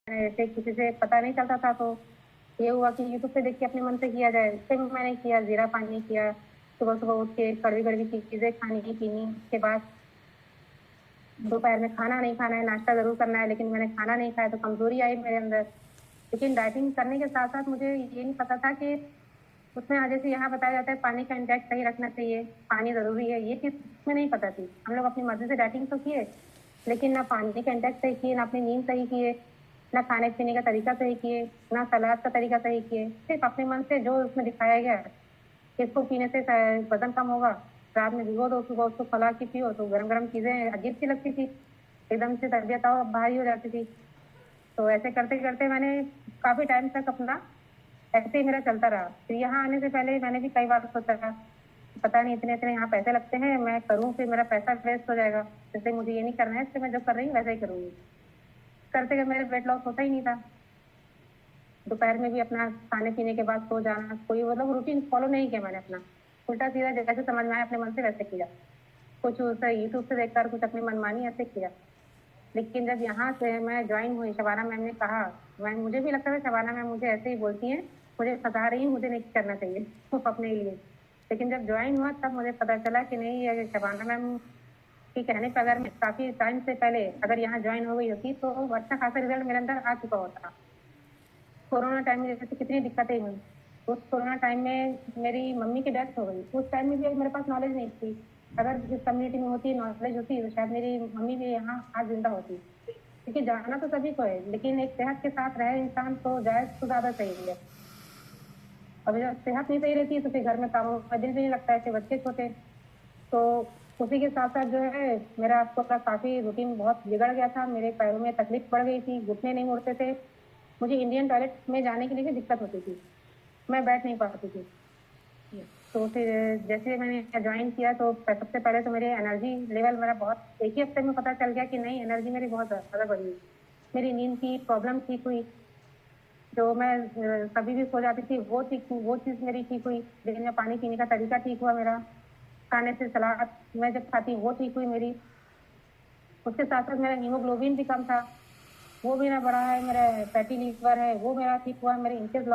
ऐसे किसी से पता नहीं चलता था, तो ये हुआ कि यूट्यूब पे देख के अपने मन से किया जाए। फिर मैंने किया, जीरा पानी किया। सुबह सुबह उठ के कड़वी कड़वी चीजें खानी पीनी। उसके बाद दोपहर में खाना नहीं खाना है, नाश्ता जरूर करना है, लेकिन मैंने खाना नहीं खाया तो कमजोरी आई मेरे अंदर। लेकिन डाइटिंग करने के साथ साथ मुझे ये नहीं पता था कि उसमें जैसे यहाँ बताया जाता है पानी का इंटेक सही रखना चाहिए, पानी जरूरी है, ये चीज उसमें नहीं पता थी। हम लोग अपनी मर्जी से डाइटिंग तो किए, लेकिन ना पानी का इंटेक सही किए, ना अपनी नींद सही किए, ना खाने पीने का तरीका सही किए, ना सलाद का तरीका सही किए। सिर्फ अपने मन से जो उसमें दिखाया गया है कि इसको पीने से वजन कम होगा, रात में भिगो दो, सुबह उसको खौला के पियो, तो गरम गरम चीजें अजीब सी लगती थी, एकदम से तबीयत और भारी हो जाती थी। तो ऐसे करते करते मैंने काफी टाइम तक अपना ऐसे ही मेरा चलता रहा। फिर यहाँ आने से पहले मैंने भी कई बार सोचा था, पता नहीं इतने इतने यहाँ पैसे लगते हैं, मैं करूँ फिर मेरा पैसा वेस्ट हो जाएगा, जैसे मुझे ये नहीं करना है, इससे मैं जो कर रही हूँ वैसे ही करूंगी। करते करते मेरे वेट लॉस होता ही नहीं था। दोपहर में भी अपना खाने पीने के बाद सो जाना, कोई मतलब रूटीन फॉलो नहीं किया मैंने अपना। उल्टा सीधा जैसे समझ में आया अपने मन से वैसे किया, कुछ उसे यूट्यूब से देखकर कुछ अपनी मनमानी ऐसे किया। लेकिन जब यहाँ से मैं ज्वाइन हुई, शबाना मैम ने कहा, मैं मुझे भी लगता था शबाना मैम मुझे ऐसे ही बोलती हैं, मुझे फंसा रही है, मुझे नहीं करना चाहिए सिर्फ अपने लिए। लेकिन जब ज्वाइन हुआ तब मुझे पता चला कि नहीं, ये शबाना मैम के कहने पर अगर मैं काफी टाइम से पहले अगर यहाँ ज्वाइन हो गई होती तो अच्छा खासा रिजल्ट मेरे अंदर आ चुका होता। कोरोना टाइम में जैसे कितनी दिक्कतें हुई, उस कोरोना टाइम में मेरी मम्मी की डेथ हो गई, उस टाइम में भी मेरे पास नॉलेज नहीं थी। अगर इस कम्युनिटी में होती नॉलेज होती तो शायद मेरी मम्मी भी यहाँ आज जिंदा होती। क्योंकि जाना तो सभी को है, लेकिन एक सेहत के साथ रहे इंसान तो जाए तो ज्यादा सही है। अब जब सेहत नहीं सही रहती है तो फिर घर में कामों में दिल भी नहीं लगता है, फिर बच्चे छोटे। तो उसी के साथ साथ जो है मेरा आपको काफी रूटीन बहुत बिगड़ गया था, मेरे पैरों में तकलीफ बढ़ गई थी, घुटने नहीं मुड़ते थे। मुझे इंडियन टॉयलेट में जाने के लिए भी दिक्कत होती थी, मैं बैठ नहीं पाती थी। तो फिर जैसे मैंने ज्वाइन किया तो सबसे पहले तो मेरी एनर्जी लेवल मेरा बहुत एक ही हफ्ते में पता चल गया कि नहीं, एनर्जी मेरी बहुत ज्यादा बढ़ी। मेरी नींद की प्रॉब्लम ठीक हुई, जो मैं कभी भी सो जाती थी वो ठीक, वो चीज मेरी ठीक हुई। दिन में पानी पीने का तरीका ठीक हुआ मेरा, खाने से सलाद मैं जब खाती वो ठीक हुई मेरी। उसके साथ साथ मेरा हीमोग्लोबिन भी कम था, वो भी ना बढ़ा है। मेरा फैटी लीवर है वो मेरा ठीक हुआ, मेरे इंचेस